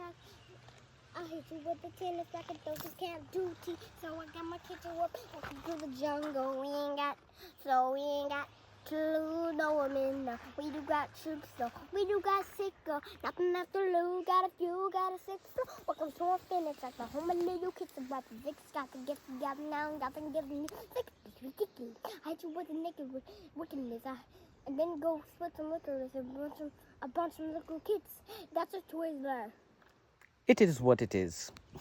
racket. I hit you with the tennis racket, those who can't do tea. So I got my kitchen work, walking through the jungle. We ain't got to lose, no women. No. We do got troops, so we do got sick, girl. Nothing left to lose, got a few, got a six. So welcome to a finish, like the home of little kids about the six. Got to get together now, got to give me six. I hit you with the naked wickedness. And then go split some liquor with a bunch of little kids. That's what toys are. It is what it is.